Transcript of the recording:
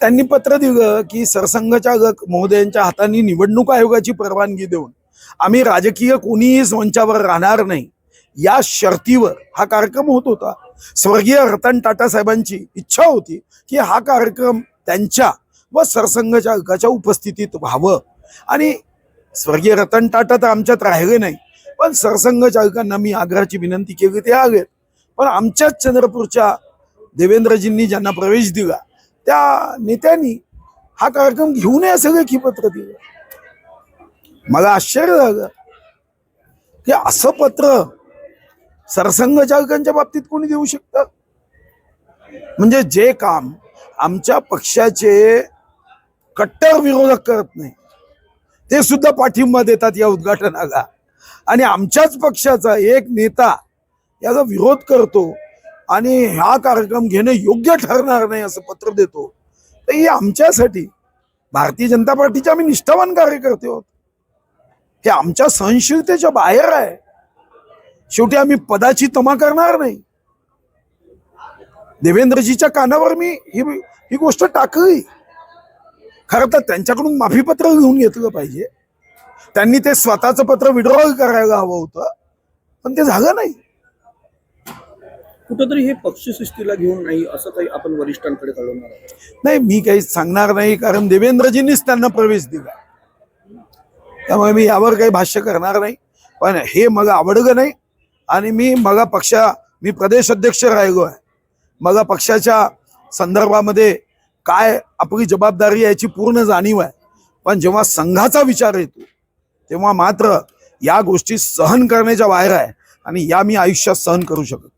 त्यांनी पत्र दिलं की सरसंघचालक महोदयांच्या हाताने निवडणूक आयोगाची परवानगी देऊन आम्ही राजकीय कोणीही मंचावर राहणार नाही या शर्तीवर हा कार्यक्रम होत होता। स्वर्गीय रतन टाटा साहेबांची इच्छा होती की हा कार्यक्रम त्यांच्या व सरसंघचालकाच्या उपस्थितीत व्हावं आणि स्वर्गीय रतन टाटा तर आमच्यात राहिले नाही, पण सरसंघचालकांना मी आग्रहाची विनंती केली ते आले। पण आमच्याच चंद्रपूरच्या देवेंद्रजींनी ज्यांना प्रवेश दिला त्या नेत्यांनी हा कार्यक्रम घेऊ नये असं लेखी पत्र दिलं। मला आश्चर्य झालं की असं पत्र सरसंघचालकांच्या बाबतीत कोणी देऊ शकतं। म्हणजे जे काम आमच्या पक्षाचे कट्टर विरोधक करत नाही ते सुद्धा पाठिंबा देतात या उद्घाटनाला, आणि आमच्याच पक्षाचा एक नेता याचा विरोध करतो आणि हा कार्यक्रम घेणं योग्य ठरणार नाही असं पत्र देतो, तर हे आमच्यासाठी भारतीय जनता पार्टीचे आम्ही निष्ठावान कार्यकर्ते आहोत, हे आमच्या सहनशीलतेच्या बाहेर आहे। शेवटी आम्ही पदाची तमा करणार नाही। देवेंद्रजीच्या कानावर मी ही गोष्ट टाकली। खरं तर त्यांच्याकडून माफीपत्र घेऊन घेतलं पाहिजे, त्यांनी ते स्वतःचं पत्र विड्रॉल करायला हवं होतं, पण ते झालं नाही। कुठंतरी हे पक्षशिस्तीला घेऊन नाही असं काही आपण वरिष्ठांकडे कळवणार नाही, मी काही सांगणार नाही, कारण देवेंद्रजींनीच त्यांना प्रवेश दिला, त्यामुळे मी यावर काही भाष्य करणार नाही। पण हे मला आवडलं नाही आणि मी प्रदेश अध्यक्ष राहिलो आहे, मला पक्षाच्या संदर्भामध्ये काय आपली जबाबदारी याची पूर्ण जाणीव आहे, पण जेव्हा संघाचा विचार येतो तेव्हा मात्र या गोष्टी सहन करण्याच्या बाहेर आहे आणि या मी आयुष्यात सहन करू शकत।